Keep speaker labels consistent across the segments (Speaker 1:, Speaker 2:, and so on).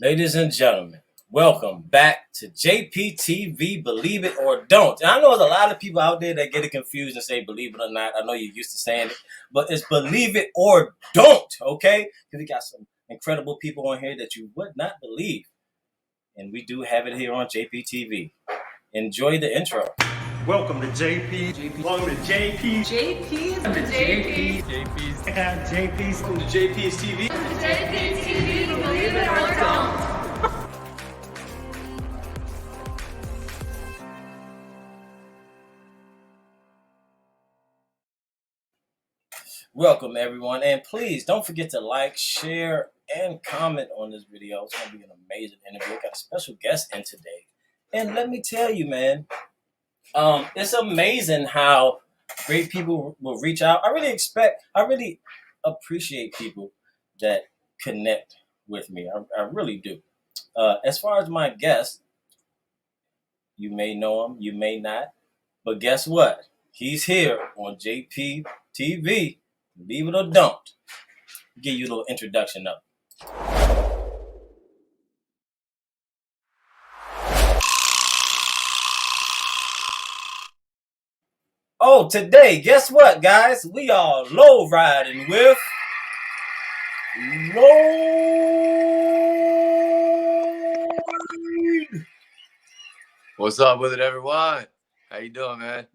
Speaker 1: Ladies and gentlemen, welcome back to JPTV, Believe It or Don't. And I know there's a lot of people out there that get it confused and say believe it or not. I know you're used to saying it, but it's believe it or don't, okay? Because we got some incredible people on here that you would not believe. And we do have it here on JPTV. Enjoy the intro.
Speaker 2: Welcome to JP. Welcome to JP.
Speaker 3: JP's the JP.
Speaker 2: JP's. JP's.
Speaker 4: Welcome to JP's TV.
Speaker 3: JP's TV, believe it or don't.
Speaker 1: Welcome, everyone. And please don't forget to like, share, and comment on this video. It's going to be an amazing interview. We got a special guest in today. And let me tell you, man, it's amazing how great people will reach out. I really appreciate people that connect with me. I really do. As far as my guest, you may know him, you may not, but guess what? He's here on JP TV. Believe it or don't. Give you a little introduction up. Oh, today, guess what, guys? We are low riding with Lloyd.
Speaker 4: What's up with it, everyone? How you doing, man?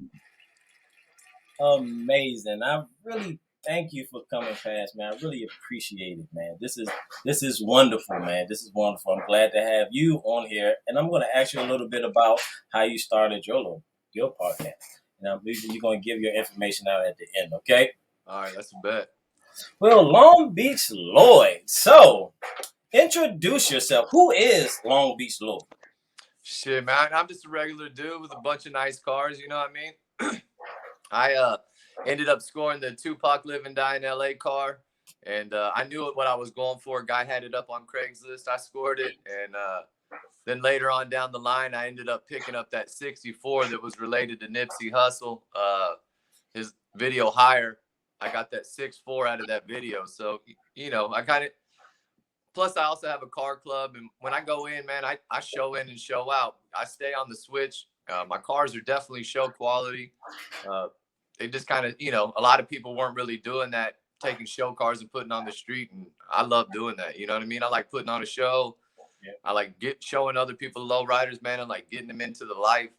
Speaker 1: Amazing. I really thank you for coming past, man. I really appreciate it, man. This is wonderful, man. This is wonderful. I'm glad to have you on here, and I'm going to ask you a little bit about how you started your podcast. And I'm you're going to give your information out at the end, okay?
Speaker 4: All right, that's a bet.
Speaker 1: Well, Long Beach Lloyd. So, introduce yourself. Who is Long Beach Lloyd?
Speaker 4: Shit, man, I'm just a regular dude with a bunch of nice cars, you know what I mean? I ended up scoring the Tupac Live and Die in LA car, and I knew what I was going for. A guy had it up on Craigslist. I scored it, and then later on down the line, I ended up picking up that 64 that was related to Nipsey Hussle, his video Higher. I got that 6.4 out of that video. So, you know, plus I also have a car club. And when I go in, man, I show in and show out. I stay on the switch. My cars are definitely show quality. They just kind of, you know, a lot of people weren't really doing that, taking show cars and putting on the street. And I love doing that. You know what I mean? I like putting on a show. Yeah. I like showing other people low riders, man, and like getting them into the life.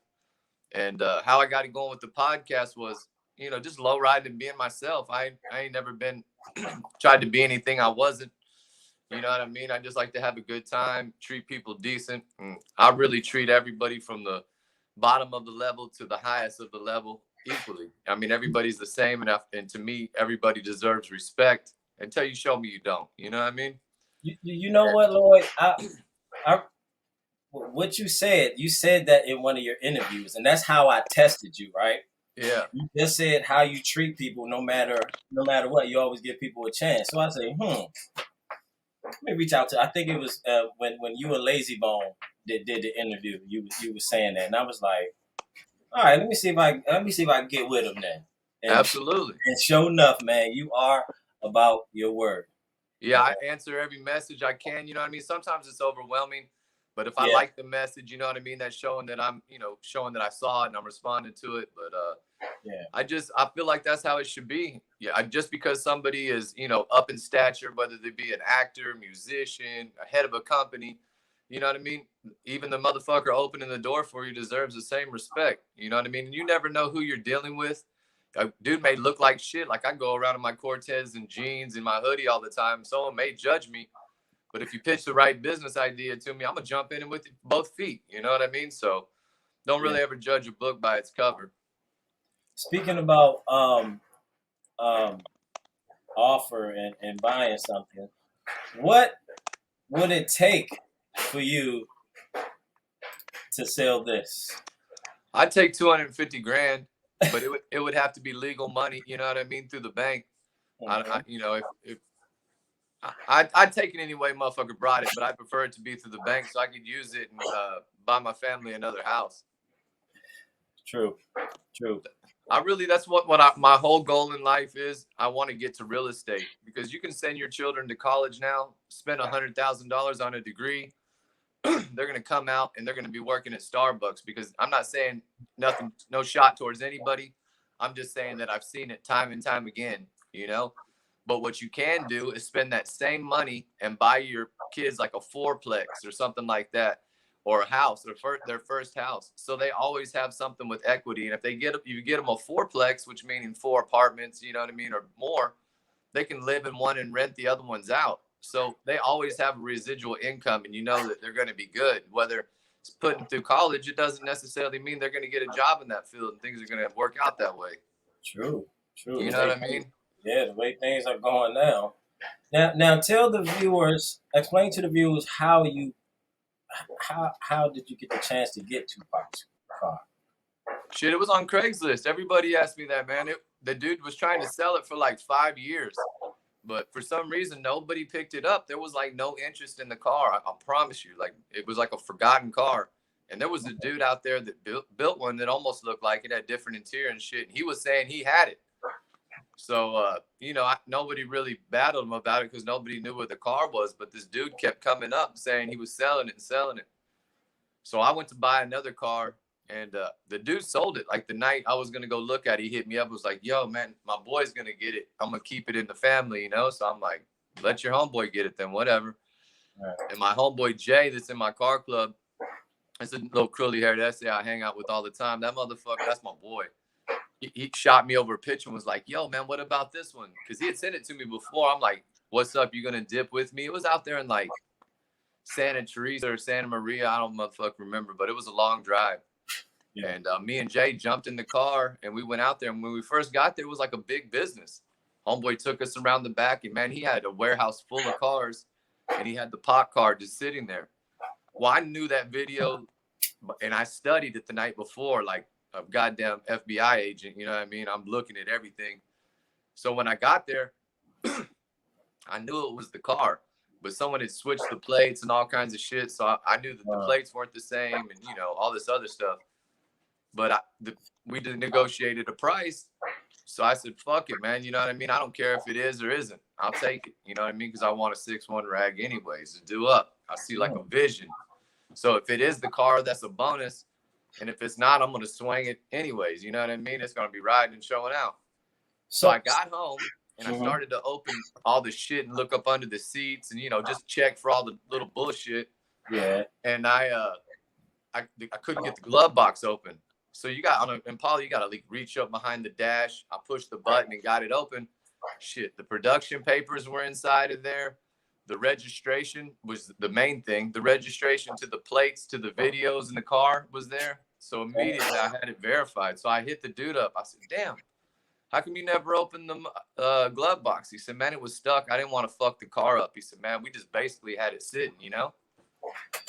Speaker 4: And how I got it going with the podcast was, you know, just low riding and being myself. I ain't never been tried to be anything I wasn't. You know what I mean? I just like to have a good time, treat people decent. And I really treat everybody from the bottom of the level to the highest of the level equally. I mean, everybody's the same. And to me, everybody deserves respect until you show me you don't. You know what I mean?
Speaker 1: You know what, Lloyd? What you said that in one of your interviews, and that's how I tested you, right?
Speaker 4: Yeah.
Speaker 1: You just said how you treat people, no matter what, you always give people a chance. So I say, let me reach out to. I think it was when you and Bizzy Bone did the interview. You were saying that, and I was like, all right, let me see if I can get with him then. And,
Speaker 4: absolutely.
Speaker 1: And sure enough, man, you are about your word.
Speaker 4: Yeah, I answer every message I can. You know what I mean? Sometimes it's overwhelming. But if I like the message, you know what I mean, that's showing that I'm, you know, showing that I saw it and I'm responding to it. But I feel like that's how it should be. Yeah, just because somebody is, you know, up in stature, whether they be an actor, musician, a head of a company, you know what I mean? Even the motherfucker opening the door for you deserves the same respect. You know what I mean? You never know who you're dealing with. A dude may look like shit. Like I go around in my Cortez and jeans and my hoodie all the time. Someone may judge me. But if you pitch the right business idea to me, I'm going to jump in with both feet. You know what I mean? So don't really ever judge a book by its cover.
Speaker 1: Speaking about offer and buying something, what would it take for you to sell this?
Speaker 4: I'd take $250,000, but it would have to be legal money. You know what I mean? Through the bank. I you know, if I'd take it any way motherfucker brought it, but I prefer it to be through the bank so I could use it and buy my family another house.
Speaker 1: True.
Speaker 4: That's what my whole goal in life is. I want to get to real estate because you can send your children to college now, spend $100,000 on a degree. They're going to come out and they're going to be working at Starbucks, because I'm not saying nothing, no shot towards anybody. I'm just saying that I've seen it time and time again, you know. But what you can do is spend that same money and buy your kids like a fourplex or something like that, or a house, or their first house. So they always have something with equity. And if you get them a fourplex, which meaning 4 apartments, you know what I mean, or more, they can live in one and rent the other ones out. So they always have a residual income, and you know that they're going to be good. Whether it's putting through college, it doesn't necessarily mean they're going to get a job in that field and things are going to work out that way.
Speaker 1: True.
Speaker 4: You know what I mean?
Speaker 1: Yeah, the way things are going now. Now, tell the viewers, explain to the viewers how did you get the chance to get Tupac's car?
Speaker 4: Shit, it was on Craigslist. Everybody asked me that, man. The dude was trying to sell it for like 5 years, but for some reason, nobody picked it up. There was like no interest in the car. I promise you, like it was like a forgotten car. And there was a dude out there that built one that almost looked like it, had different interior and shit. And he was saying he had it. So, you know, nobody really battled him about it because nobody knew what the car was. But this dude kept coming up saying he was selling it and selling it. So I went to buy another car, and the dude sold it. Like the night I was going to go look at it, he hit me up, was like, yo, man, my boy's going to get it. I'm going to keep it in the family, you know? So I'm like, let your homeboy get it then, whatever. Right. And my homeboy Jay that's in my car club, it's a little curly haired essay I hang out with all the time. That motherfucker, that's my boy. He shot me over a picture and was like, yo, man, what about this one? Because he had sent it to me before. I'm like, what's up? You going to dip with me? It was out there in like Santa Teresa or Santa Maria. I don't motherfucking remember, but it was a long drive. Yeah. And me and Jay jumped in the car and we went out there. And when we first got there, it was like a big business. Homeboy took us around the back, and man, he had a warehouse full of cars, and he had the pot car just sitting there. Well, I knew that video, and I studied it the night before, like a goddamn FBI agent. You know what I mean? I'm looking at everything. So when I got there, I knew it was the car, but someone had switched the plates and all kinds of shit. So I knew that the plates weren't the same, and you know, all this other stuff. But we negotiated a price. So I said, fuck it, man. You know what I mean? I don't care if it is or isn't. I'll take it. You know what I mean? Because I want a 6'1" rag anyways to do up. I see like a vision. So if it is the car, that's a bonus. And if it's not, I'm going to swing it anyways. You know what I mean? It's going to be riding and showing out. So I got home and I started to open all the shit and look up under the seats and, you know, just check for all the little bullshit. Yeah. And I couldn't get the glove box open. So you got on an Impala, you got to like reach up behind the dash. I pushed the button and got it open. Shit, the production papers were inside of there. The registration was the main thing. The registration to the plates, to the videos in the car was there. So immediately I had it verified. So I hit the dude up. I said, damn, how come you never opened the glove box? He said, man, it was stuck. I didn't want to fuck the car up. He said, man, we just basically had it sitting, you know?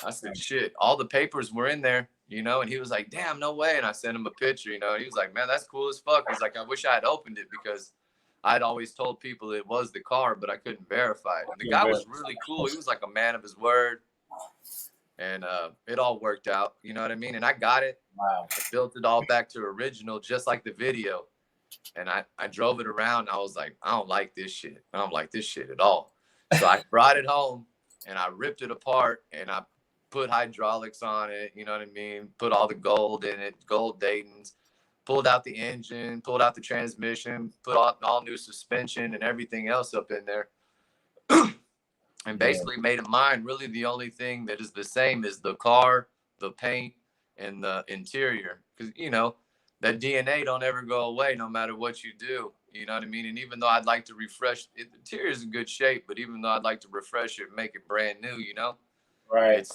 Speaker 4: I said, shit, all the papers were in there, you know? And he was like, damn, no way. And I sent him a picture, you know? And he was like, man, that's cool as fuck. He's like, I wish I had opened it because I'd always told people it was the car, but I couldn't verify it. And the guy was really cool. He was like a man of his word. And it all worked out, you know what I mean? And I got it. Wow. I built it all back to original, just like the video. And I drove it around. I was like, I don't like this shit. I don't like this shit at all. So I brought it home and I ripped it apart and I put hydraulics on it, you know what I mean? Put all the gold in it, gold Dayton's. Pulled out the engine, pulled out the transmission, put all new suspension and everything else up in there. And basically made it mine. Really the only thing that is the same is the car, the paint, and the interior. Because, you know, that DNA don't ever go away no matter what you do. You know what I mean? And even though I'd like to refresh it, the interior is in good shape, but even though I'd like to refresh it and make it brand new, you know? Right.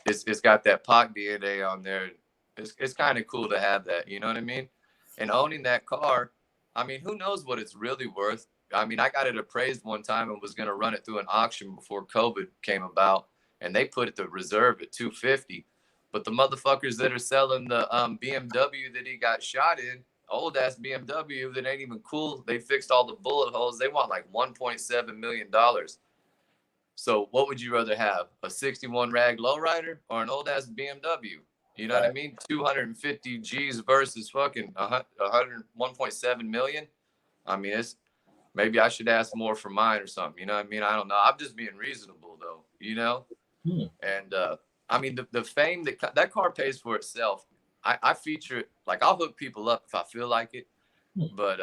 Speaker 4: It's got that POC DNA on there. It's kind of cool to have that, you know what I mean? And owning that car, I mean, who knows what it's really worth? I mean, I got it appraised one time and was going to run it through an auction before COVID came about, and they put it to reserve at $250. But the motherfuckers that are selling the BMW that he got shot in, old ass BMW that ain't even cool, they fixed all the bullet holes. They want like $1.7 million. So what would you rather have, a 61 rag lowrider or an old ass BMW? You know what I mean? 250 G's versus fucking 101.7 million. I mean, it's maybe I should ask more for mine or something. You know what I mean? I don't know. I'm just being reasonable though, you know? And I mean, the fame that car pays for itself. I feature it, like I'll hook people up if I feel like it. But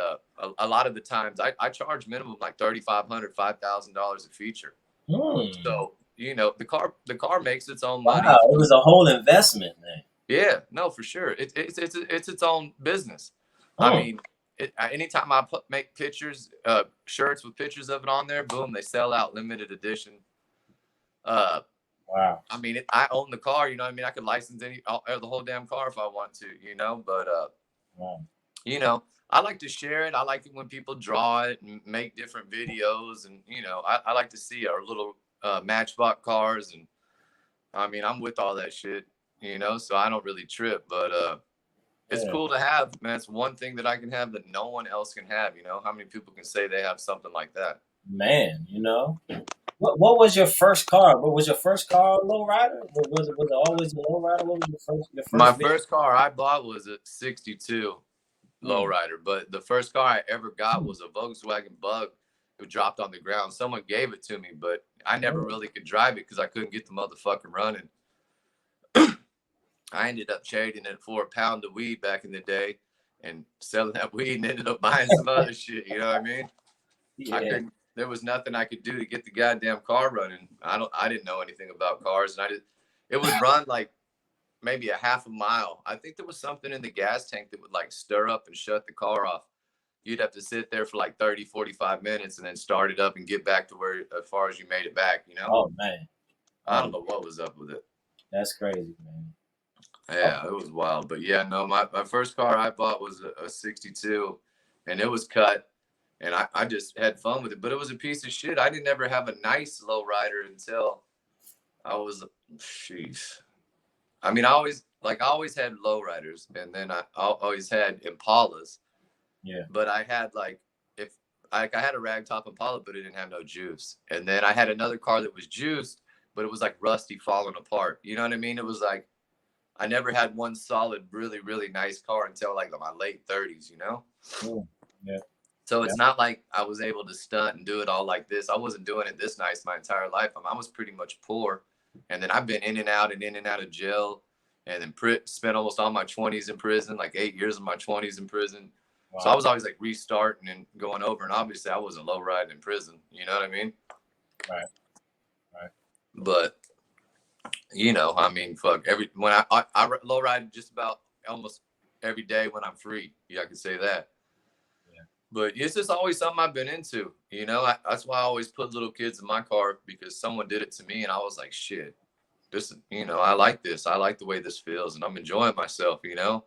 Speaker 4: a lot of the times I charge minimum like $3,500, $5,000 a feature. So, you know, the car makes its own money.
Speaker 1: Wow, it was a whole investment, man.
Speaker 4: Yeah, no, for sure. It's its own business. I mean, anytime I make pictures, shirts with pictures of it on there, boom, they sell out, limited edition.
Speaker 1: Wow.
Speaker 4: I mean, I own the car, you know what I mean? I could license the whole damn car if I want to, you know, but, you know, I like to share it. I like it when people draw it and make different videos. And, you know, I like to see our little Matchbox cars. And I mean, I'm with all that shit, you know, so I don't really trip. But it's cool to have, man. It's one thing that I can have that no one else can have, you know? How many people can say they have something like that?
Speaker 1: Man, you know. What was your first car? What was your first car, a lowrider? Was it always a lowrider? What was your first
Speaker 4: My
Speaker 1: vehicle?
Speaker 4: first car I bought was a 62 lowrider, but the first car I ever got was a Volkswagen Bug. It dropped on the ground. Someone gave it to me, but I never really could drive it because I couldn't get the motherfucker running. I ended up trading it for a pound of weed back in the day and selling that weed and ended up buying some other shit. You know what I mean?
Speaker 1: Yeah.
Speaker 4: There was nothing I could do to get the goddamn car running. I didn't know anything about cars, and it would run like maybe a half a mile. I think there was something in the gas tank that would like stir up and shut the car off. You'd have to sit there for like 30, 45 minutes and then start it up and get back to where as far as you made it back, you know?
Speaker 1: Oh man.
Speaker 4: I don't know what was up with it.
Speaker 1: That's crazy, man.
Speaker 4: Yeah, it was wild. But yeah, no, my first car I bought was a 62 and it was cut. And I just had fun with it, but it was a piece of shit. I didn't ever have a nice lowrider until I was, jeez. I mean, I always had lowriders, and then I always had Impalas.
Speaker 1: Yeah.
Speaker 4: But I had I had a ragtop Impala, but it didn't have no juice. And then I had another car that was juiced, but it was like rusty, falling apart. You know what I mean? It was like I never had one solid, really, really nice car until like my late 30s. You know?
Speaker 1: Yeah.
Speaker 4: So it's not like I was able to stunt and do it all like this. I wasn't doing it this nice my entire life. I was pretty much poor. And then I've been in and out of jail and then spent almost all my 20s in prison, like 8 years of my 20s in prison. Wow. So I was always like restarting and going over. And obviously I wasn't low riding in prison. You know what I mean?
Speaker 1: Right.
Speaker 4: But, you know, I mean, fuck, when I low ride just about almost every day when I'm free. Yeah, I can say that. But it's just always something I've been into, you know. That's why I always put little kids in my car because someone did it to me, and I was like, "Shit, this, you know, I like this. I like the way this feels, and I'm enjoying myself, you know.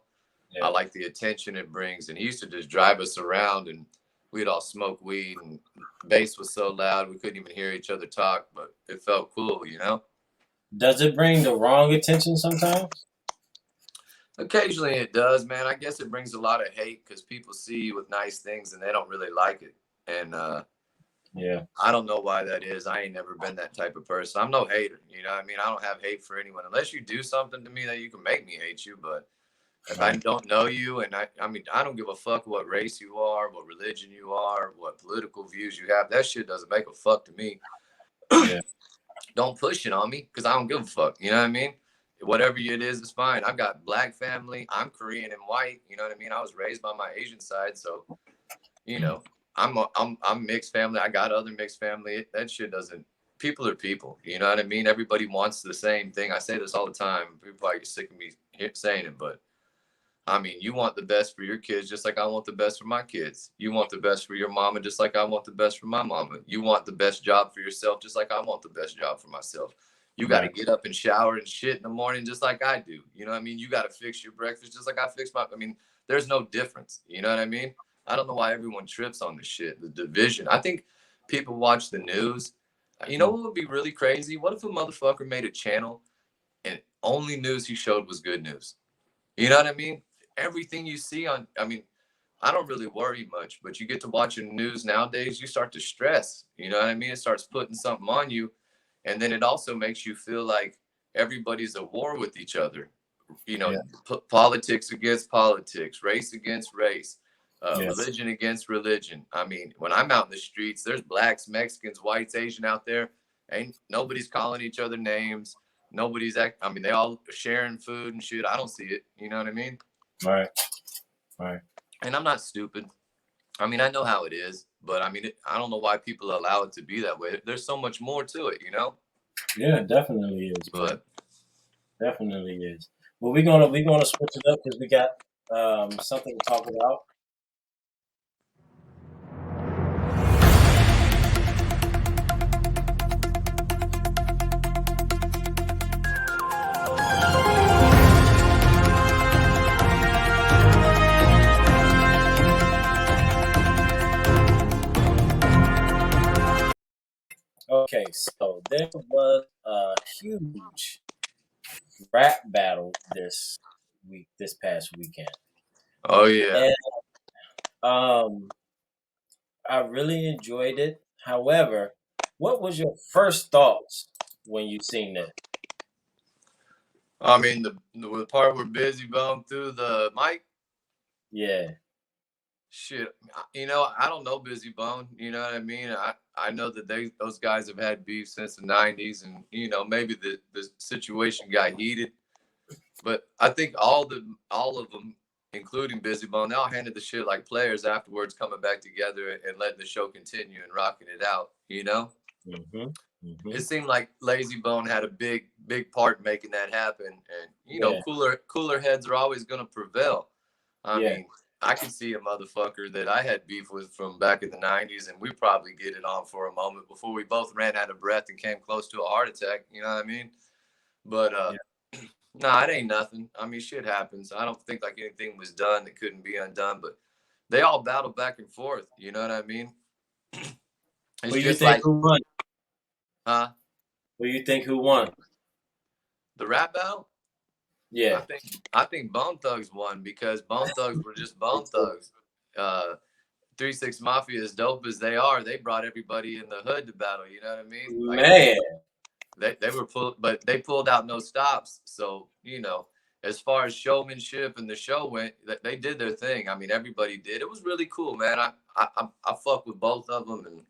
Speaker 4: Yeah. I like the attention it brings." And he used to just drive us around, and we'd all smoke weed, and bass was so loud we couldn't even hear each other talk, but it felt cool, you know.
Speaker 1: Does it bring the wrong attention sometimes?
Speaker 4: Occasionally it does, man. I guess it brings a lot of hate because people see you with nice things and they don't really like it. And yeah, I don't know why that is. I ain't never been that type of person. I'm no hater. You know what I mean? I don't have hate for anyone unless you do something to me that you can make me hate you. But if I don't know you and I mean, I don't give a fuck what race you are, what religion you are, what political views you have. That shit doesn't make a fuck to me. Yeah. Don't push it on me because I don't give a fuck. You know what I mean? Whatever it is, it's fine. I've got black family. I'm Korean and white. You know what I mean? I was raised by my Asian side, so you know, I'm mixed family. I got other mixed family. That shit doesn't. People are people. You know what I mean? Everybody wants the same thing. I say this all the time. People probably get sick of me saying it, but I mean, you want the best for your kids just like I want the best for my kids. You want the best for your mama just like I want the best for my mama. You want the best job for yourself just like I want the best job for myself. You got to get up and shower and shit in the morning just like I do. You know what I mean? You got to fix your breakfast just like I fix my. I mean, there's no difference. You know what I mean? I don't know why everyone trips on this shit. The division. I think people watch the news. You know what would be really crazy? What if a motherfucker made a channel and only news he showed was good news? You know what I mean? Everything you see on, I mean, I don't really worry much, but you get to watching news nowadays, you start to stress. You know what I mean? It starts putting something on you. And then it also makes you feel like everybody's at war with each other. you know,
Speaker 1: Yeah.
Speaker 4: politics against politics, race against race,
Speaker 1: Yes.
Speaker 4: religion against religion. I mean, when I'm out in the streets, there's blacks, Mexicans, whites, Asian out there. Ain't nobody's calling each other names. Nobody's I mean, they all sharing food and shit. I don't see it. You know what I mean?
Speaker 1: Right. Right.
Speaker 4: And I'm not stupid. I mean, I know how it is, but I mean, I don't know why people allow it to be that way. There's so much more to it, you know?
Speaker 1: Yeah, it definitely is, man.
Speaker 4: But
Speaker 1: Definitely is. Well, we're gonna switch it up because we got something to talk about. Okay, so there was a huge rap battle this past weekend,
Speaker 4: oh yeah.
Speaker 1: and I really enjoyed it. However, what was your first thoughts when you seen it?
Speaker 4: I mean, the part where Bizzy Bone threw the mic,
Speaker 1: Yeah,
Speaker 4: shit. You know, I don't know Bizzy Bone. You know what I mean? I know that those guys have had beef since the '90s, and you know maybe the situation got heated, but I think all of them, including Bizzy Bone, they all handled the shit like players afterwards, coming back together and letting the show continue and rocking it out. You know.
Speaker 1: hmm
Speaker 4: It
Speaker 1: hmm
Speaker 4: seemed like Lazy Bone had a big part in making that happen, and you know,
Speaker 1: yeah,
Speaker 4: cooler heads are always going to prevail. I
Speaker 1: yeah,
Speaker 4: mean, I can see a motherfucker that I had beef with from back in the '90s, and we probably get it on for a moment before we both ran out of breath and came close to a heart attack. You know what I mean? But
Speaker 1: yeah,
Speaker 4: nah, it ain't nothing. I mean, shit happens. I don't think like anything was done that couldn't be undone, but they all battled back and forth. You know what I mean? It's
Speaker 1: Who you
Speaker 4: just
Speaker 1: think
Speaker 4: like,
Speaker 1: who won?
Speaker 4: huh?
Speaker 1: Who you think who won?
Speaker 4: The rap battle. I
Speaker 1: Yeah,
Speaker 4: think I think Bone Thugs won because Bone Thugs were just Bone Thugs. 3 6 Mafia, as dope as they are, they brought everybody in the hood to battle. You know what I mean? Like
Speaker 1: man.
Speaker 4: they were pulled, but they pulled out no stops. So you know, as far as showmanship and the show went, they did their thing. I mean, everybody did. It was really cool, man. I fuck with both of them, and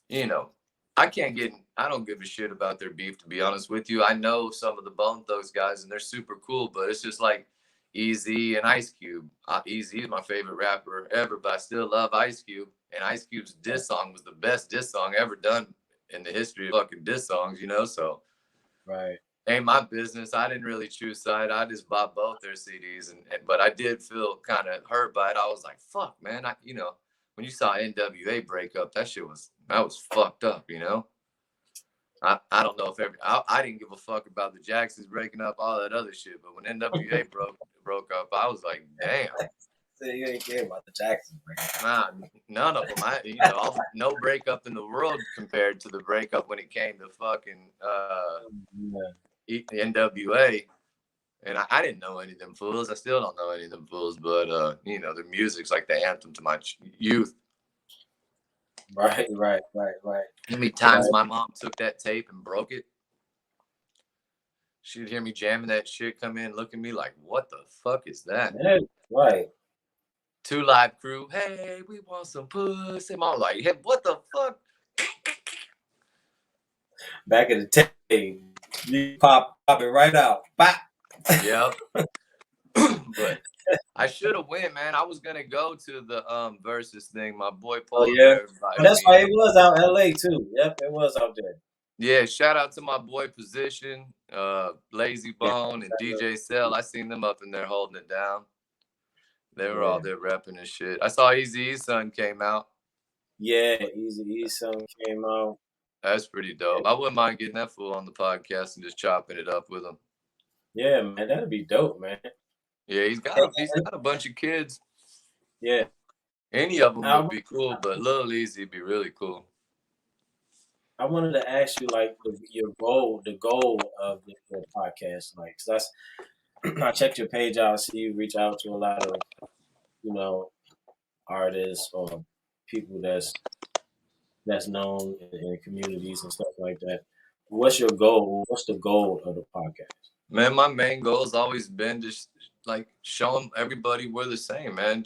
Speaker 4: you know, I don't give a shit about their beef, to be honest with you. I know some of the Bone Thugs guys and they're super cool, but it's just like Easy and Ice Cube. Easy is my favorite rapper ever, but I still love Ice Cube. And Ice Cube's diss song was the best diss song ever done in the history of fucking diss songs, you know? So
Speaker 1: Right.
Speaker 4: ain't my business. I didn't really choose side. I just bought both their CDs, but I did feel kind of hurt by it. I was like, "Fuck, man!" You know, when you saw NWA break up, that was fucked up. You know, I don't know if I didn't give a fuck about the Jacksons breaking up, all that other shit. But when NWA broke up, I was like, "Damn."
Speaker 1: So you ain't care about the Jacksons, man.
Speaker 4: Nah, none of them. You know, no breakup in the world compared to the breakup when it came to fucking NWA. And I didn't know any of them fools. I still don't know any of them fools, but you know, their music's like the anthem to my youth.
Speaker 1: Right, right, right, right.
Speaker 4: How many times
Speaker 1: Right.
Speaker 4: my mom took that tape and broke it? She'd hear me jamming that shit, come in, look at me like, what the fuck is that?
Speaker 1: Yeah, right.
Speaker 4: 2 Live Crew, hey, we want some pussy. Mom like, hey, what the fuck?
Speaker 1: Back in the day, you pop it right out. Bop.
Speaker 4: Yeah. But I should have went, man. I was gonna go to the versus thing. My boy
Speaker 1: Oh
Speaker 4: Polar
Speaker 1: yeah.
Speaker 4: Bear
Speaker 1: Oh,
Speaker 4: invited
Speaker 1: that's
Speaker 4: me.
Speaker 1: why it was out in LA too. Yep, it was out there.
Speaker 4: Yeah, shout out to my boy Position, Lazy
Speaker 1: Yeah.
Speaker 4: Bone, and DJ Cell. I seen them up in there holding it down. They were all there repping and shit. I saw Eazy-E's son came out.
Speaker 1: Yeah, Easy E song came out.
Speaker 4: That's pretty dope. I wouldn't mind getting that fool on the podcast and just chopping it up with him.
Speaker 1: Yeah, man, that'd be dope, man.
Speaker 4: Yeah, he's got a bunch of kids.
Speaker 1: Yeah.
Speaker 4: Any of them
Speaker 1: I,
Speaker 4: would be cool, but Lil Easy would be really cool.
Speaker 1: I wanted to ask you like the goal of the podcast, like, 'cause that's I checked your page out. I see you reach out to a lot of you know artists or people that's known in communities and stuff like that. What's your goal? What's the goal of the podcast?
Speaker 4: Man, my main goal has always been just like showing everybody we're the same, man.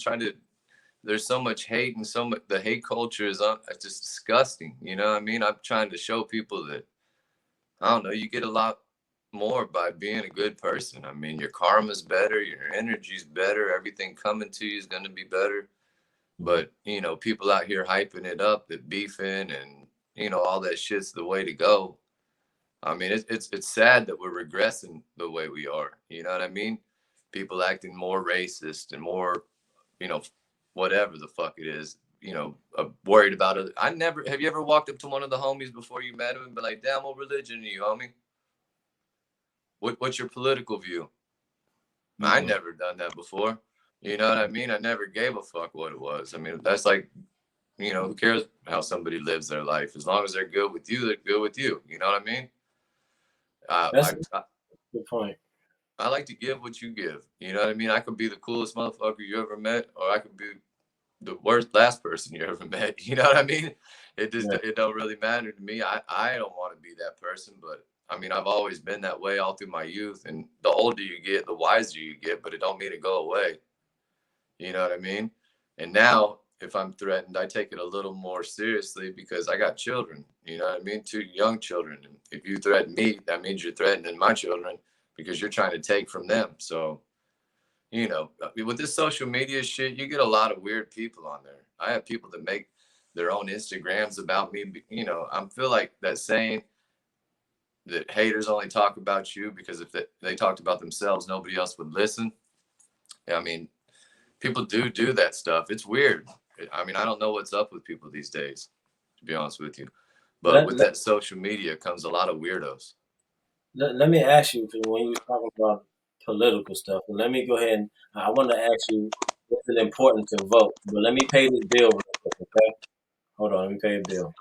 Speaker 4: There's so much hate and so much, the hate culture is it's just disgusting. You know what I mean? I'm trying to show people that, I don't know, you get a lot more by being a good person. I mean, your karma's better, your energy's better, everything coming to you is going to be better. But, you know, people out here hyping it up, that beefing and, you know, all that shit's the way to go. I mean, it's sad that we're regressing the way we are. You know what I mean? People acting more racist and more, you know, whatever the fuck it is, you know, worried about it. Have you ever walked up to one of the homies before you met him and be like, damn, what religion are you, homie? What's your political view? I never done that before. You know what I mean? I never gave a fuck what it was. I mean, that's like, you know, who cares how somebody lives their life? As long as they're good with you, they're good with you. You know what I mean?
Speaker 1: That's a good point.
Speaker 4: I like to give what you give. You know what I mean? I could be the coolest motherfucker you ever met, or I could be the last person you ever met. You know what I mean? It don't really matter to me. I don't want to be that person, but I mean, I've always been that way all through my youth. And the older you get, the wiser you get, but it don't mean to go away. You know what I mean? And now if I'm threatened, I take it a little more seriously because I got children. You know what I mean? 2 young children. And if you threaten me, that means you're threatening my children because you're trying to take from them. So, you know, with this social media shit, you get a lot of weird people on there. I have people that make their own Instagrams about me. You know, I feel like that saying that haters only talk about you because if they talked about themselves, nobody else would listen. I mean, people do that stuff. It's weird. I mean, I don't know what's up with people these days, to be honest with you. But with that social media comes a lot of weirdos.
Speaker 1: Let me ask you, because when you were talking about political stuff, let me go ahead and I want to ask you, is it important to vote? But let me pay this bill real quick, okay? Hold on, let me pay a bill.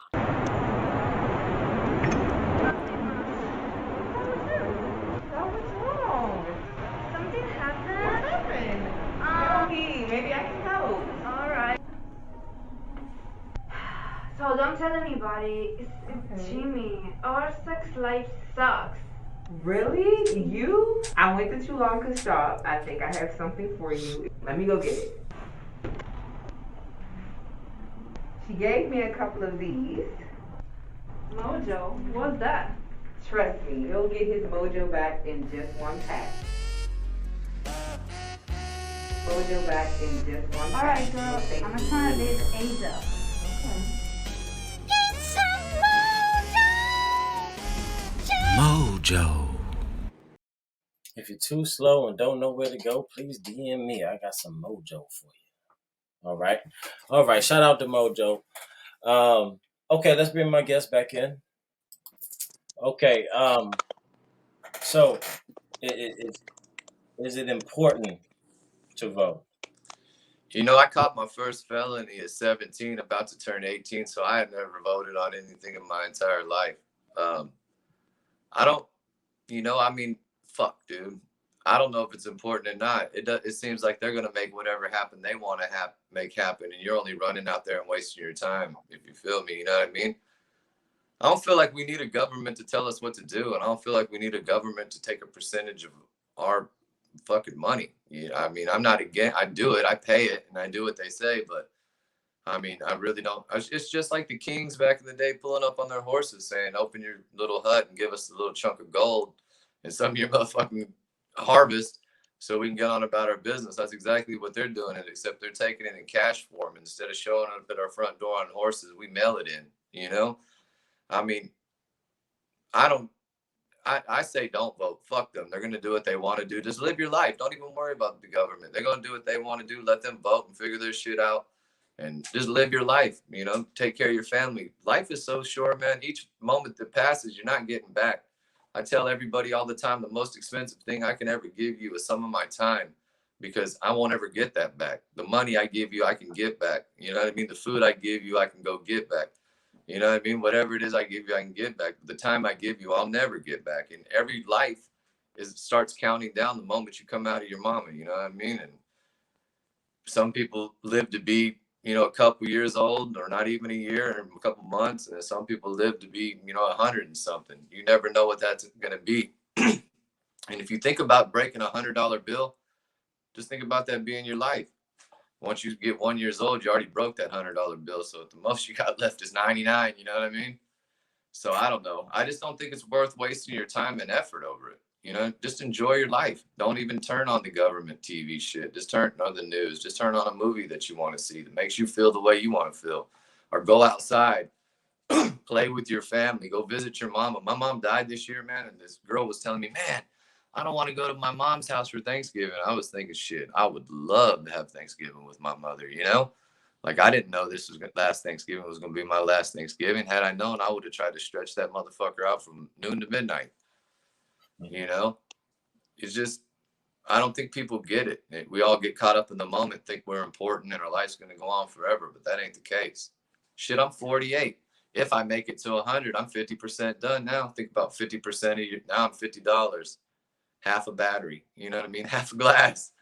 Speaker 3: Something happened? What happened? Tell me. Maybe I can help. Alright. So don't tell anybody. It's Jimmy. Our sex life sucks.
Speaker 5: Really? You? I went to Too Long to Shop. I think I have something for you. Let me go get it. She gave me a couple of these.
Speaker 3: Mojo? What's that?
Speaker 5: Trust me, he'll get his mojo back in just one pack. Mojo back in just one pack.
Speaker 3: Alright, girl. I'm gonna turn this ASAP.
Speaker 5: Okay.
Speaker 1: Mojo. If you're too slow and don't know where to go, please DM me. I got some mojo for you. All right. Shout out to Mojo. Okay, let's bring my guest back in. Okay. So, is it important to vote?
Speaker 4: You know, I caught my first felony at 17, about to turn 18, so I had never voted on anything in my entire life. I don't, you know, I mean, fuck, dude. I don't know if it's important or not. It seems like they're going to make whatever happen they want to make happen, and you're only running out there and wasting your time, if you feel me, you know what I mean? I don't feel like we need a government to tell us what to do, and I don't feel like we need a government to take a percentage of our fucking money. You know, I mean, I'm not against, I do it, I pay it, and I do what they say, but I mean, I really don't. It's just like the kings back in the day pulling up on their horses saying, open your little hut and give us a little chunk of gold and some of your motherfucking harvest so we can get on about our business. That's exactly what they're doing, except they're taking it in cash form. Instead of showing up at our front door on horses, we mail it in, you know? I mean, I say don't vote. Fuck them. They're going to do what they want to do. Just live your life. Don't even worry about the government. They're going to do what they want to do. Let them vote and figure their shit out. And just live your life, you know, take care of your family. Life is so short, man. Each moment that passes, you're not getting back. I tell everybody all the time, the most expensive thing I can ever give you is some of my time because I won't ever get that back. The money I give you, I can get back. You know what I mean? The food I give you, I can go get back. You know what I mean? Whatever it is I give you, I can get back. But the time I give you, I'll never get back. And every life starts counting down the moment you come out of your mama. You know what I mean? And some people live to be, you know, a couple years old or not even a year or a couple months. And some people live to be, you know, 100 and something. You never know what that's going to be. And if you think about breaking $100 bill, just think about that being your life. Once you get 1 year old, you already broke that $100 bill. So the most you got left is 99. You know what I mean? So I don't know. I just don't think it's worth wasting your time and effort over it. You know, just enjoy your life. Don't even turn on the government TV shit. Just turn on the news. Just turn on a movie that you want to see that makes you feel the way you want to feel. Or go outside, play with your family, go visit your mama. My mom died this year, man. And this girl was telling me, man, I don't want to go to my mom's house for Thanksgiving. I was thinking, shit, I would love to have Thanksgiving with my mother, you know? Like, I didn't know this was last Thanksgiving was going to be my last Thanksgiving. Had I known, I would have tried to stretch that motherfucker out from noon to midnight. You know, it's just, I don't think people get it. We all get caught up in the moment, think we're important and our life's going to go on forever, but that ain't the case. Shit, I'm 48. If I make it to 100, I'm 50% done now. Think about 50% of you. Now I'm $50, half a battery. You know what I mean? Half a glass.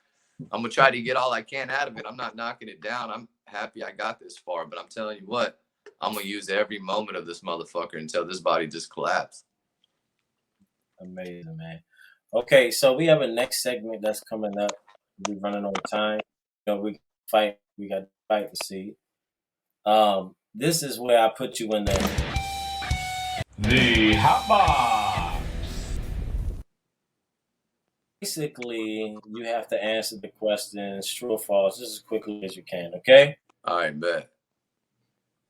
Speaker 4: I'm going to try to get all I can out of it. I'm not knocking it down. I'm happy I got this far, but I'm telling you what, I'm going to use every moment of this motherfucker until this body just collapses.
Speaker 1: Amazing, man. Okay, so we have a next segment that's coming up. We're running over time. You know, we got to fight to see. This is where I put you in
Speaker 2: The Hot Box.
Speaker 1: Basically, you have to answer the questions true or false just as quickly as you can, okay?
Speaker 4: I bet.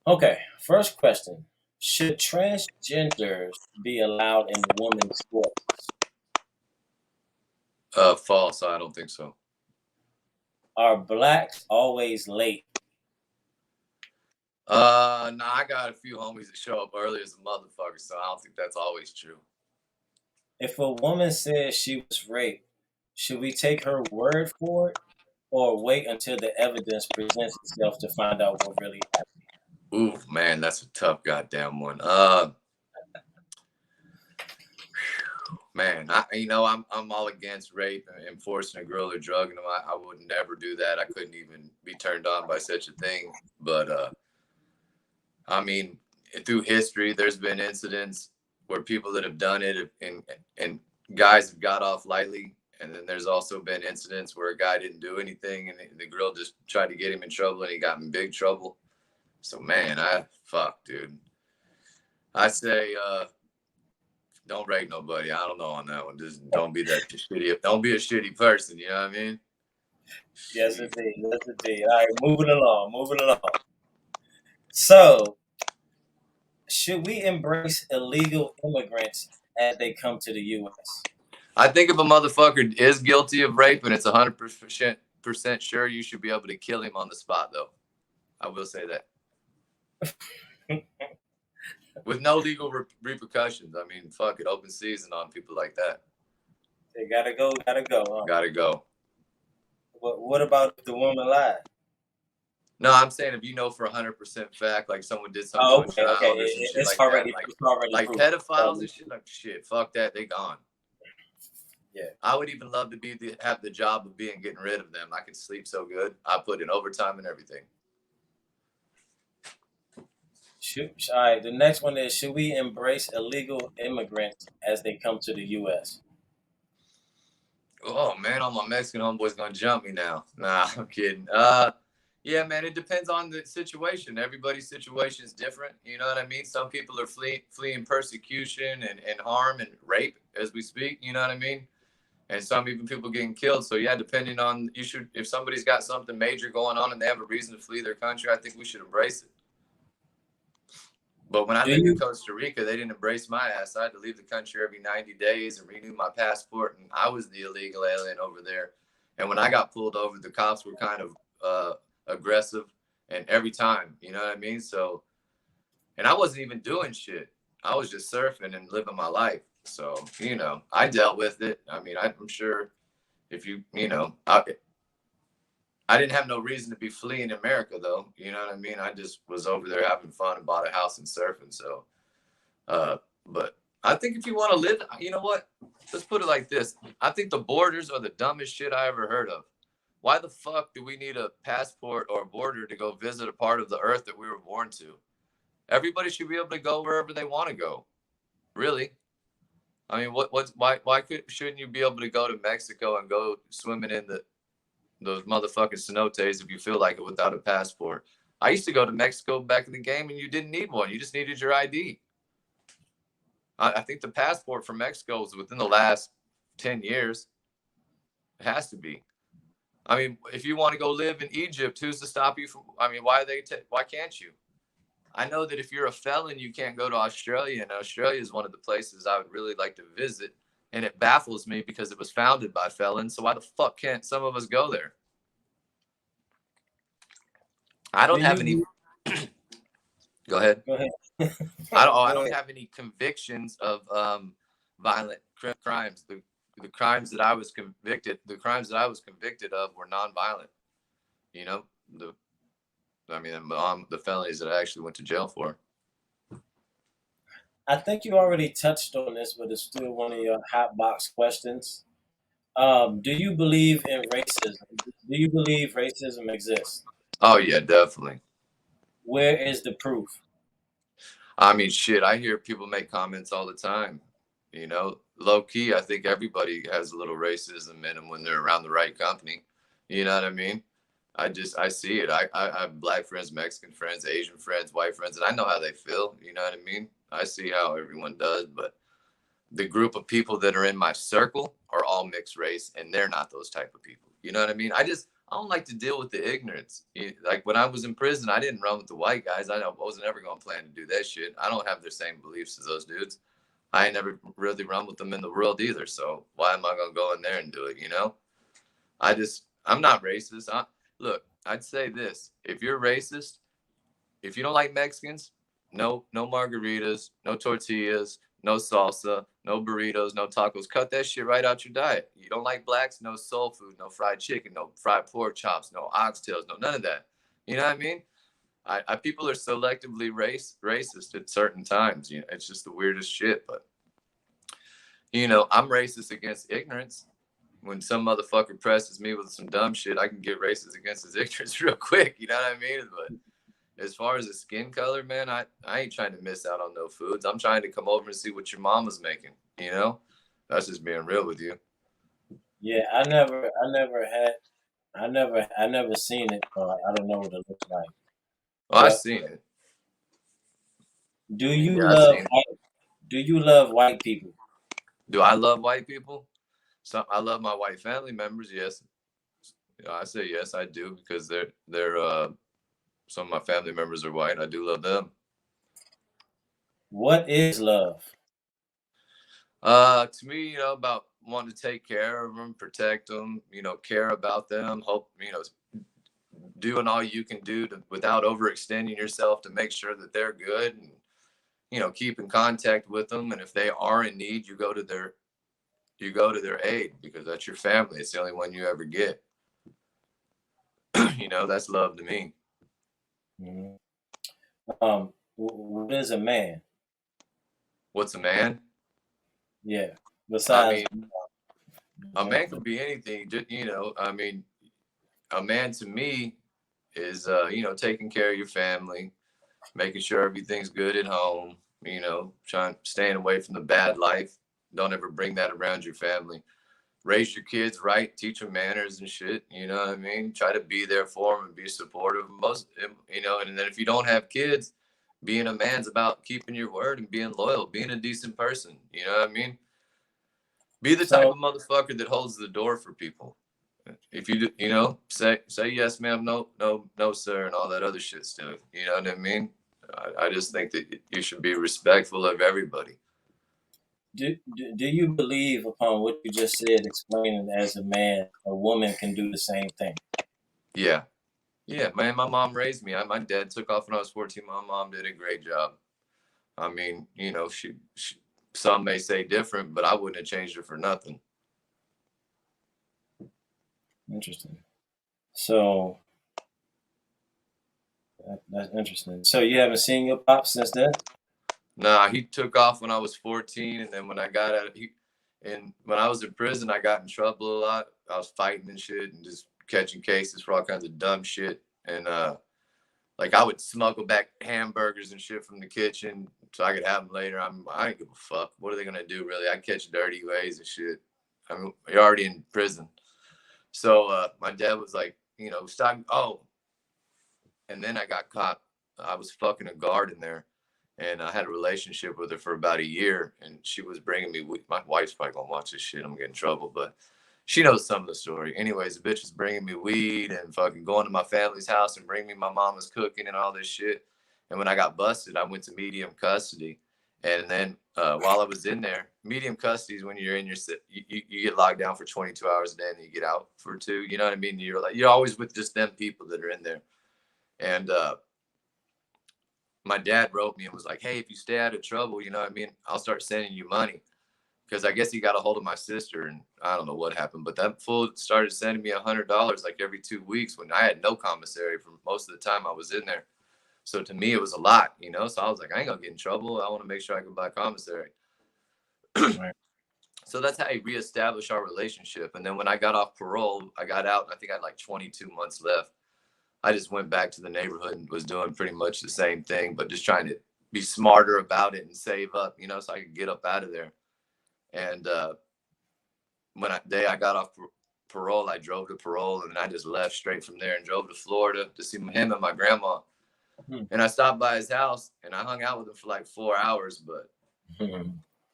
Speaker 1: Okay, first question. Should transgenders be allowed in women's sports?
Speaker 4: False. I don't think so.
Speaker 1: Are blacks always late?
Speaker 4: Nah, I got a few homies that show up early as a motherfucker, so I don't think that's always true.
Speaker 1: If a woman says she was raped, should we take her word for it or wait until the evidence presents itself to find out what really happened?
Speaker 4: Ooh, man, that's a tough goddamn one. Man, I'm all against rape and forcing a girl or drugging them. I would never do that. I couldn't even be turned on by such a thing. But I mean, through history, there's been incidents where people that have done it and guys have got off lightly. And then there's also been incidents where a guy didn't do anything and the girl just tried to get him in trouble and he got in big trouble. So, man, dude. I say, don't rape nobody. I don't know on that one. Just don't be that shitty. Don't be a shitty person. You know what I mean?
Speaker 1: Yes, indeed. Yes, indeed. All right, moving along. So, should we embrace illegal immigrants as they come to the U.S.?
Speaker 4: I think if a motherfucker is guilty of rape and it's 100% sure, you should be able to kill him on the spot, though. I will say that. With no legal repercussions. I mean, fuck it, open season on people like that.
Speaker 1: They gotta go. Huh?
Speaker 4: Gotta go.
Speaker 1: What about if the woman lied?
Speaker 4: No, I'm saying if you know for 100% fact, like someone did something
Speaker 1: Oh,
Speaker 4: to a child
Speaker 1: okay.
Speaker 4: or some shit
Speaker 1: It's
Speaker 4: like
Speaker 1: already,
Speaker 4: that,
Speaker 1: it's already
Speaker 4: like
Speaker 1: proved.
Speaker 4: pedophiles and shit, like shit, fuck that, they gone.
Speaker 1: Yeah.
Speaker 4: I would even love to have the job of getting rid of them. I can sleep so good. I put in overtime and everything.
Speaker 1: All right. The next one is: should we embrace illegal immigrants as they come to the U.S.?
Speaker 4: Oh man, all my Mexican homeboys gonna jump me now. Nah, I'm kidding. Yeah, man, it depends on the situation. Everybody's situation is different. You know what I mean? Some people are fleeing persecution and harm and rape as we speak. You know what I mean? And some even people getting killed. So yeah, depending on if somebody's got something major going on and they have a reason to flee their country, I think we should embrace it. But when I lived in Costa Rica, they didn't embrace my ass. I had to leave the country every 90 days and renew my passport. And I was the illegal alien over there. And when I got pulled over, the cops were kind of aggressive. And every time, you know what I mean? So, and I wasn't even doing shit. I was just surfing and living my life. So, you know, I dealt with it. I mean, I'm sure if I didn't have no reason to be fleeing America, though. You know what I mean? I just was over there having fun and bought a house and surfing. So, but I think if you want to live, you know what? Let's put it like this. I think the borders are the dumbest shit I ever heard of. Why the fuck do we need a passport or a border to go visit a part of the earth that we were born to? Everybody should be able to go wherever they want to go. Really. I mean, why shouldn't you be able to go to Mexico and go swimming in those motherfucking cenotes if you feel like it without a passport? I used to go to Mexico back in the game and you didn't need one. You just needed your ID. I think the passport for Mexico was within the last 10 years. It has to be. I mean, if you want to go live in Egypt, who's to stop you from? I mean, why can't you? I know that if you're a felon, you can't go to Australia, and Australia is one of the places I would really like to visit. And it baffles me because it was founded by felons. So why the fuck can't some of us go there? I don't have any. Go ahead.
Speaker 1: Go ahead.
Speaker 4: I don't have any convictions of violent crimes. The crimes that I was convicted of were nonviolent. You know, the felonies that I actually went to jail for.
Speaker 1: I think you already touched on this, but it's still one of your hot box questions. Do you believe in racism? Do you believe racism exists?
Speaker 4: Oh yeah, definitely.
Speaker 1: Where is the proof?
Speaker 4: I mean, shit, I hear people make comments all the time. You know, low key, I think everybody has a little racism in them when they're around the right company. You know what I mean? I see it. I have black friends, Mexican friends, Asian friends, white friends, and I know how they feel. You know what I mean? I see how everyone does, but the group of people that are in my circle are all mixed race, and they're not those type of people. You know what I mean? I don't like to deal with the ignorance. Like when I was in prison, I didn't run with the white guys. I wasn't ever going to plan to do that shit. I don't have their same beliefs as those dudes. I ain't never really run with them in the world either. So why am I going to go in there and do it? You know, I'm not racist. Look, I'd say this. If you're racist, if you don't like Mexicans, no margaritas, no tortillas, no salsa, no burritos, no tacos. Cut that shit right out your diet. You don't like blacks, no soul food, no fried chicken, no fried pork chops, no oxtails, no none of that. You know what I mean? People are selectively racist at certain times. You know, it's just the weirdest shit. But you know, I'm racist against ignorance. When some motherfucker presses me with some dumb shit, I can get racist against his ignorance real quick. You know what I mean? But as far as the skin color, man, I ain't trying to miss out on no foods. I'm trying to come over and see what your mama's making. You know, that's just being real with you.
Speaker 1: Yeah, I never seen it. I don't know what it looks like.
Speaker 4: Well, I've
Speaker 1: But
Speaker 4: seen it.
Speaker 1: do you
Speaker 4: Yeah, I've
Speaker 1: love
Speaker 4: seen it.
Speaker 1: do you love white people?
Speaker 4: Do I love white people? I love my white family members. Yes, you know, I say yes, I do because they're some of my family members are white. I do love them.
Speaker 1: What is love?
Speaker 4: To me, you know, about wanting to take care of them, protect them, you know, care about them, hope, you know, doing all you can do without overextending yourself to make sure that they're good and, you know, keep in contact with them. And if they are in need, you go to their aid because that's your family. It's the only one you ever get. You know, that's love to me.
Speaker 1: Mhm. What is a man?
Speaker 4: What's a man?
Speaker 1: Yeah.
Speaker 4: I
Speaker 1: Besides,
Speaker 4: mean, a man could be anything. You know, I mean, a man to me is, you know, taking care of your family, making sure everything's good at home, you know, staying away from the bad life. Don't ever bring that around your family. Raise your kids right, teach them manners and shit. You know what I mean? Try to be there for them and be supportive. You know, and then if you don't have kids, being a man's about keeping your word and being loyal, being a decent person. You know what I mean? Be the type
Speaker 1: so
Speaker 4: of motherfucker that holds the door for people. If you do, you know, say yes, ma'am, no, sir, and all that other shit stuff. You know what I mean? I just think that you should be respectful of everybody.
Speaker 1: do you believe upon what you just said, explaining as a man, a woman can do the same thing?
Speaker 4: Yeah, yeah, man. My mom raised me. My dad took off when I was 14. My mom did a great job. I mean, you know, she some may say different, but I wouldn't have changed her for nothing.
Speaker 1: Interesting. So that's interesting. So you haven't seen your pop since then?
Speaker 4: Nah, he took off when I was 14, and then when I got out, when I was in prison, I got in trouble a lot. I was fighting and shit, and just catching cases for all kinds of dumb shit. And Like I would smuggle back hamburgers and shit from the kitchen so I could have them later. I didn't give a fuck. What are they gonna do really? I catch dirty ways and shit. I mean, you're already in prison. So my dad was like, you know, stop. Oh, and then I got caught. I was fucking a guard in there, and I had a relationship with her for about a year, and she was bringing me. My wife's probably gonna watch this shit. I'm getting in trouble, but she knows some of the story. Anyways, the bitch was bringing me weed and fucking going to my family's house and bringing me my mama's cooking and all this shit. And when I got busted, I went to medium custody. And then while I was in there, medium custody is when you're in your you get locked down for 22 hours a day and you get out for 2. You know what I mean? You're always with just them people that are in there. And my dad wrote me and was like, hey, if you stay out of trouble, you know what I mean, I'll start sending you money. Because I guess he got a hold of my sister and I don't know what happened, but that fool started sending me $100 like every 2 weeks when I had no commissary for most of the time I was in there. So to me, it was a lot, you know? So I was like, I ain't gonna get in trouble. I want to make sure I can buy commissary.
Speaker 1: Right.
Speaker 4: So that's how I reestablished our relationship. And then when I got off parole, I got out and I think I had like 22 months left. I just went back to the neighborhood and was doing pretty much the same thing, but just trying to be smarter about it and save up, you know, so I could get up out of there. And when I got off parole, I drove to parole and I just left straight from there and drove to Florida to see him and my grandma. And I stopped by his house and I hung out with him for like 4 hours, but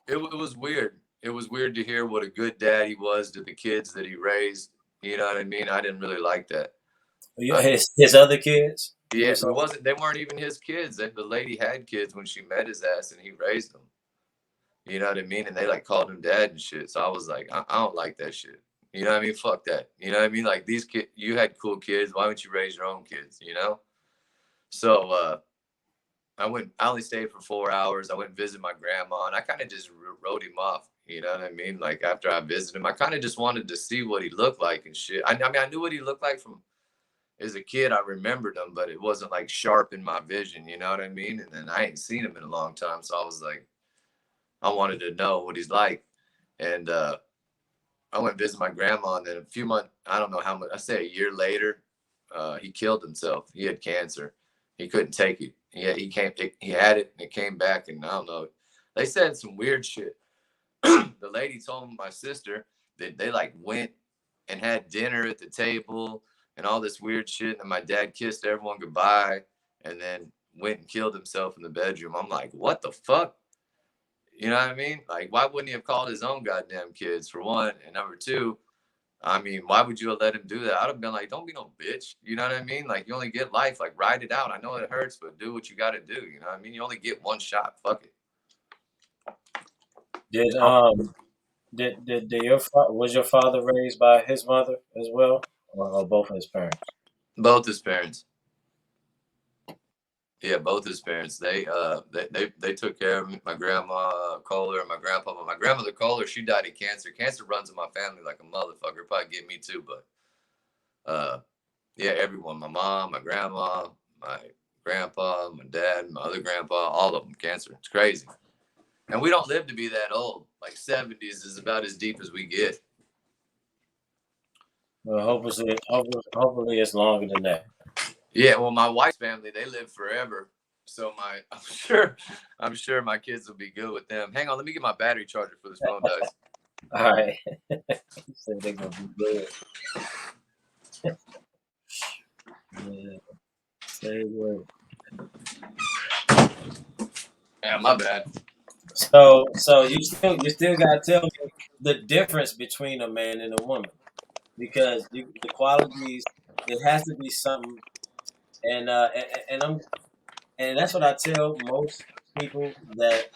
Speaker 4: it was weird. It was weird to hear what a good dad he was to the kids that he raised. You know what I mean? I didn't really like that.
Speaker 1: His other kids?
Speaker 4: Yeah, they weren't even his kids. The lady had kids when she met his ass and he raised them. You know what I mean? And they like called him dad and shit. So I was like, I don't like that shit. You know what I mean? Fuck that. You know what I mean? Like these kids, you had cool kids. Why don't you raise your own kids? You know? So I only stayed for 4 hours. I went and visited my grandma and I kind of just wrote him off. You know what I mean? Like after I visited him, I kind of just wanted to see what he looked like and shit. I mean, I knew what he looked like from as a kid. I remembered him, but it wasn't like sharp in my vision. You know what I mean? And then I ain't seen him in a long time. So I was like, I wanted to know what he's like. And I went and visited my grandma. And then a few months, I don't know how much, I say a year later, he killed himself. He had cancer. He couldn't take it. He had it and it came back. And I don't know. They said some weird shit. The lady told my sister that they like went and had dinner at the table and all this weird shit. And my dad kissed everyone goodbye and then went and killed himself in the bedroom. I'm like, what the fuck? You know what I mean? Like, why wouldn't he have called his own goddamn kids, for one? And number two, I mean, why would you have let him do that? I'd have been like, don't be no bitch. You know what I mean? Like, you only get life. Like, ride it out. I know it hurts, but do what you got to do. You know what I mean? You only get one shot. Fuck it.
Speaker 1: Was your father raised by his mother as well, or both of his parents?
Speaker 4: Both his parents. Yeah, both his parents. They took care of me. My grandma Kohler and my grandpa. But my grandmother Kohler, she died of cancer. Cancer runs in my family like a motherfucker. Probably get me too, but yeah, everyone. My mom, my grandma, my grandpa, my dad, my other grandpa, all of them cancer. It's crazy. And we don't live to be that old. Like 70s is about as deep as we get.
Speaker 1: Well, hopefully it's longer than that.
Speaker 4: Yeah, well, my wife's family, they live forever. So I'm sure my kids will be good with them. Hang on, let me get my battery charger for this phone dies.
Speaker 1: All right. You said they're gonna be good. Yeah. Say word.
Speaker 4: Yeah, my bad.
Speaker 1: So you still gotta tell me the difference between a man and a woman, because the qualities, it has to be something, and that's what I tell most people, that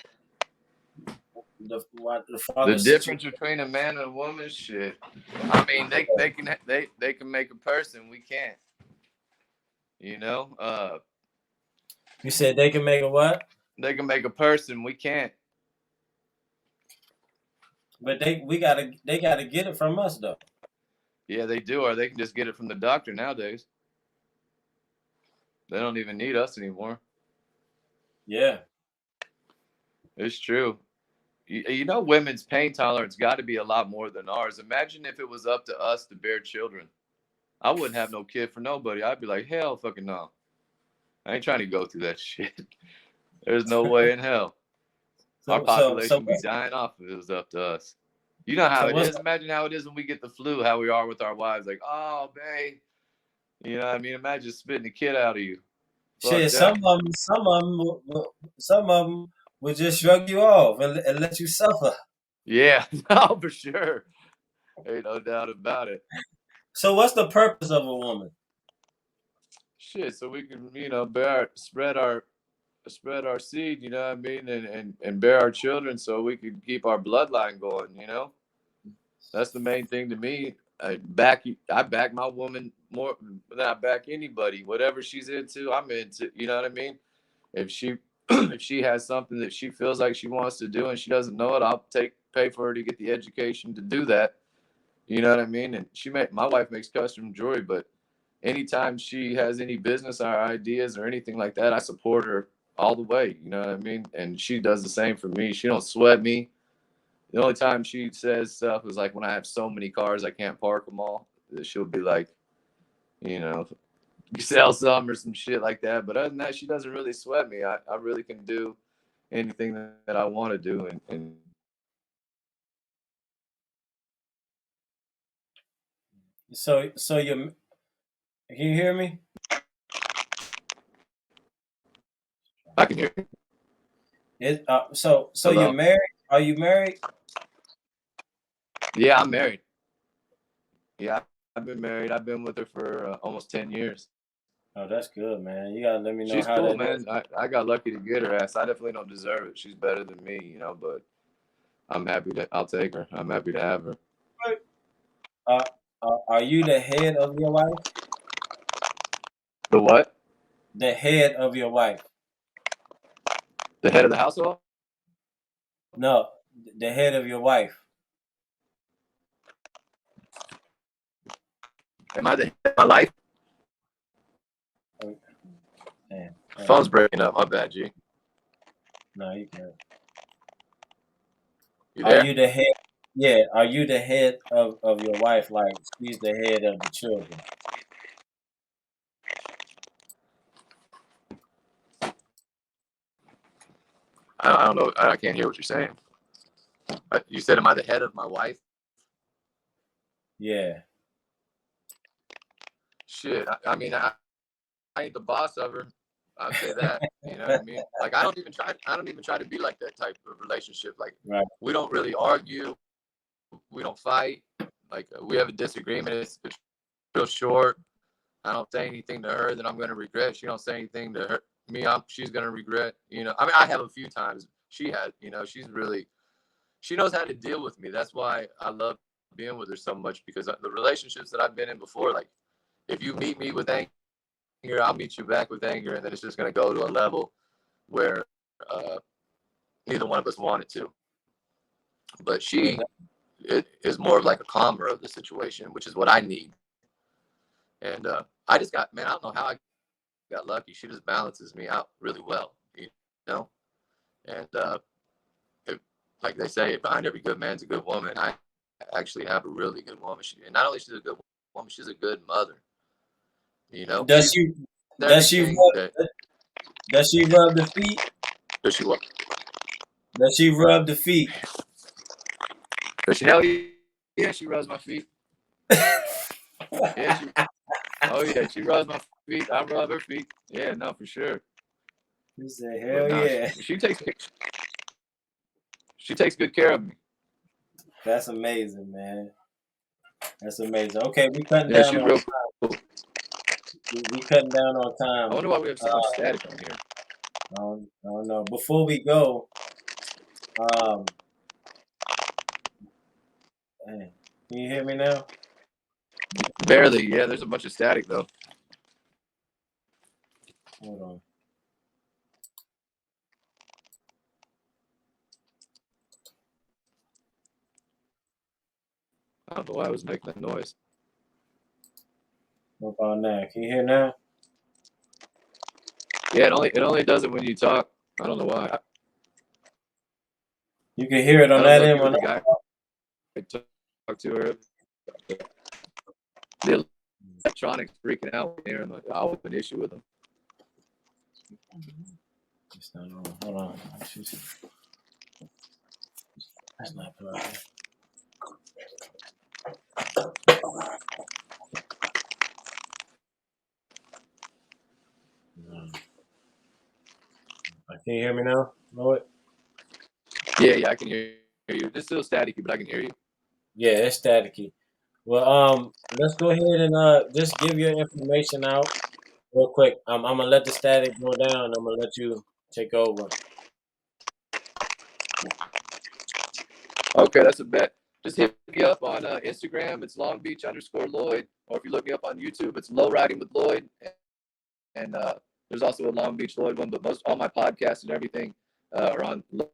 Speaker 1: the
Speaker 4: The
Speaker 1: father
Speaker 4: difference between a man and a woman, shit. I mean, they can make a person. We can't. You know,
Speaker 1: You said they can make a what?
Speaker 4: they can make a person. We can't.
Speaker 1: But they gotta get it from us though.
Speaker 4: Yeah, they do, or they can just get it from the doctor nowadays. They don't even need us anymore.
Speaker 1: Yeah.
Speaker 4: It's true. You know, women's pain tolerance got to be a lot more than ours. Imagine if it was up to us to bear children. I wouldn't have no kid for nobody. I'd be like, hell fucking no. I ain't trying to go through that shit. There's no way in hell. Our
Speaker 1: So
Speaker 4: population be dying off if it was up to us. You know how it
Speaker 1: what's
Speaker 4: is. Imagine how it is when we get the flu, how we are with our wives. Like, oh, babe. You know what I mean? Imagine spitting the kid out of you. Fuck
Speaker 1: shit?
Speaker 4: that.
Speaker 1: Some of them will just shrug you off and let you suffer.
Speaker 4: Yeah, no, for sure. Ain't no doubt about it.
Speaker 1: So what's the purpose of a woman?
Speaker 4: Shit, so we can, spread our seed, you know what I mean, and bear our children so we can keep our bloodline going, you know? That's the main thing to me. I back my woman more than I back anybody. Whatever she's into, I'm into. You know what I mean? If she if she has something that she feels like she wants to do and she doesn't know it, I'll pay for her to get the education to do that. You know what I mean? And my wife makes custom jewelry, but anytime she has any business or ideas or anything like that, I support her all the way. You know what I mean? And she does the same for me. She don't sweat me. The only time she says stuff is like when I have so many cars I can't park them all. She'll be like, you know, sell some or some shit like that. But other than that, she doesn't really sweat me. I really can do anything that I want to do. And
Speaker 1: So you can you hear me?
Speaker 4: I can hear you.
Speaker 1: So you're
Speaker 4: Hello?
Speaker 1: married? Are you married?
Speaker 4: Yeah, I'm married. Yeah, I've been married. I've been with her for almost 10 years.
Speaker 1: Oh, that's good, man. You gotta let me know
Speaker 4: She's
Speaker 1: how
Speaker 4: cool,
Speaker 1: that
Speaker 4: man.
Speaker 1: is.
Speaker 4: I got lucky to get her ass. I definitely don't deserve it. She's better than me, you know, but I'll take her. I'm happy to have her.
Speaker 1: Uh, are you the head of your wife?
Speaker 4: The what?
Speaker 1: The head of your wife?
Speaker 4: The head of the household?
Speaker 1: No, the head of your wife.
Speaker 4: Am I the head of my life?
Speaker 1: Oh, damn.
Speaker 4: Phone's breaking up. My bad, G.
Speaker 1: No, you can't.
Speaker 4: You
Speaker 1: Are
Speaker 4: there?
Speaker 1: you the head? Yeah, are you the head of your wife? Like she's the head of the children.
Speaker 4: I don't know. I can't hear what you're saying. You said, am I the head of my wife?
Speaker 1: Yeah.
Speaker 4: Shit. I ain't the boss of her. I'll say that. You know what I mean? Like I don't even try to be like that type of relationship. Like
Speaker 1: Right.
Speaker 4: we don't really argue. We don't fight. Like we have a disagreement. It's real short. I don't say anything to her that I'm gonna regret. She don't say anything to me. She's gonna regret. You know, I mean, I have a few times. She has. You know, she knows how to deal with me. That's why I love being with her so much because the relationships that I've been in before, like if you meet me with anger, I'll meet you back with anger, and then it's just gonna go to a level where uh, neither one of us wanted to. But
Speaker 1: Yeah,
Speaker 4: she is more of like a calmer of the situation, which is what I need. And I just got, man, I don't know how I got lucky. She just balances me out really well, you know. And like they say, behind every good man's a good woman. I actually have a really good woman. And not only she's a good woman, she's a good mother. You know,
Speaker 1: Does
Speaker 4: she's
Speaker 1: she does she
Speaker 4: everything that
Speaker 1: rub does she rub the feet?
Speaker 4: does she want.
Speaker 1: Does she rub the feet?
Speaker 4: Does she? Hell yeah, she rubs my feet. Yeah, oh yeah, she rubs my feet. I rub her feet. Yeah, no, for sure.
Speaker 1: He said,
Speaker 4: But
Speaker 1: "Hell
Speaker 4: no,
Speaker 1: yeah."
Speaker 4: she takes good care of me.
Speaker 1: That's amazing, man. That's amazing. Okay, we cutting
Speaker 4: Yeah,
Speaker 1: down
Speaker 4: she's
Speaker 1: on
Speaker 4: real cool.
Speaker 1: we cutting down on
Speaker 4: I
Speaker 1: time.
Speaker 4: wonder why we have so much static on here.
Speaker 1: I don't know. Before we go, um, man, can you hear me now?
Speaker 4: Barely. Yeah, there's a bunch of static though.
Speaker 1: Hold on.
Speaker 4: I don't know why I was making that noise.
Speaker 1: What about now? Can you hear now?
Speaker 4: Yeah, it only does it when you talk. I don't know why.
Speaker 1: You can hear it
Speaker 4: I
Speaker 1: on
Speaker 4: don't
Speaker 1: that
Speaker 4: know if
Speaker 1: end
Speaker 4: you were
Speaker 1: when
Speaker 4: the guy I talked to her. The electronics freaking out here, and I have an issue with them.
Speaker 1: It's not on. Hold on. That's not plugged in. Can you hear me now, Lloyd?
Speaker 4: Yeah, I can hear you. It's still staticky, but I can hear you.
Speaker 1: Yeah, it's staticky. Well, let's go ahead and just give your information out real quick. I'm gonna let the static go down. I'm gonna let you take over.
Speaker 4: Okay, that's a bet. Just hit me up on Instagram. It's longbeach_Lloyd. Or if you look me up on YouTube, it's Low Riding with Lloyd. And there's also a Long Beach Lloyd one, but all my podcasts and everything are on Low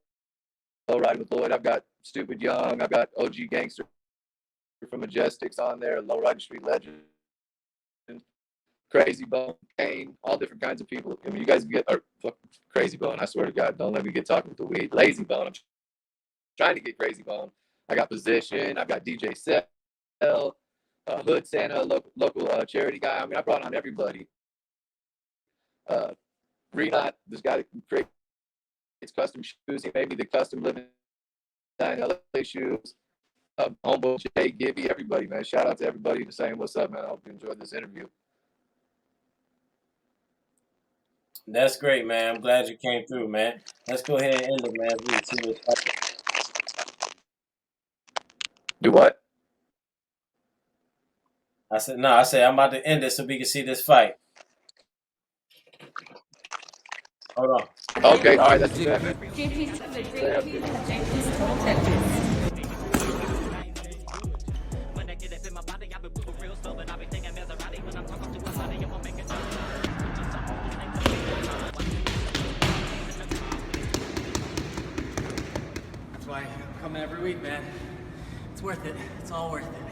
Speaker 4: Riding with Lloyd. I've got Stupid Young. I've got OG Gangster from Majestics on there. Low Riding Street Legend. Crazy Bone, Kane, all different kinds of people. I mean, you guys get Crazy Bone. I swear to God, don't let me get talking with the weed. Lazy Bone. I'm trying to get Crazy Bone. I got Position. I've got DJ Sell, Hood Santa, local charity guy. I mean, I brought on everybody. Renat, this guy that creates custom shoes. He made me the custom living in LA shoes. Homeboy Jay, Gibby, everybody, man. Shout out to everybody for saying what's up, man. I hope you enjoyed this interview.
Speaker 1: That's great, man. I'm glad you came through, man. Let's go ahead and end it, man. We can see this fight.
Speaker 4: Do what?
Speaker 1: I said I'm about to end it so we can see this fight. Hold on.
Speaker 4: Okay, all right, that's it, man.
Speaker 2: That's why I'm coming every week, man. It's worth it. It's all worth it.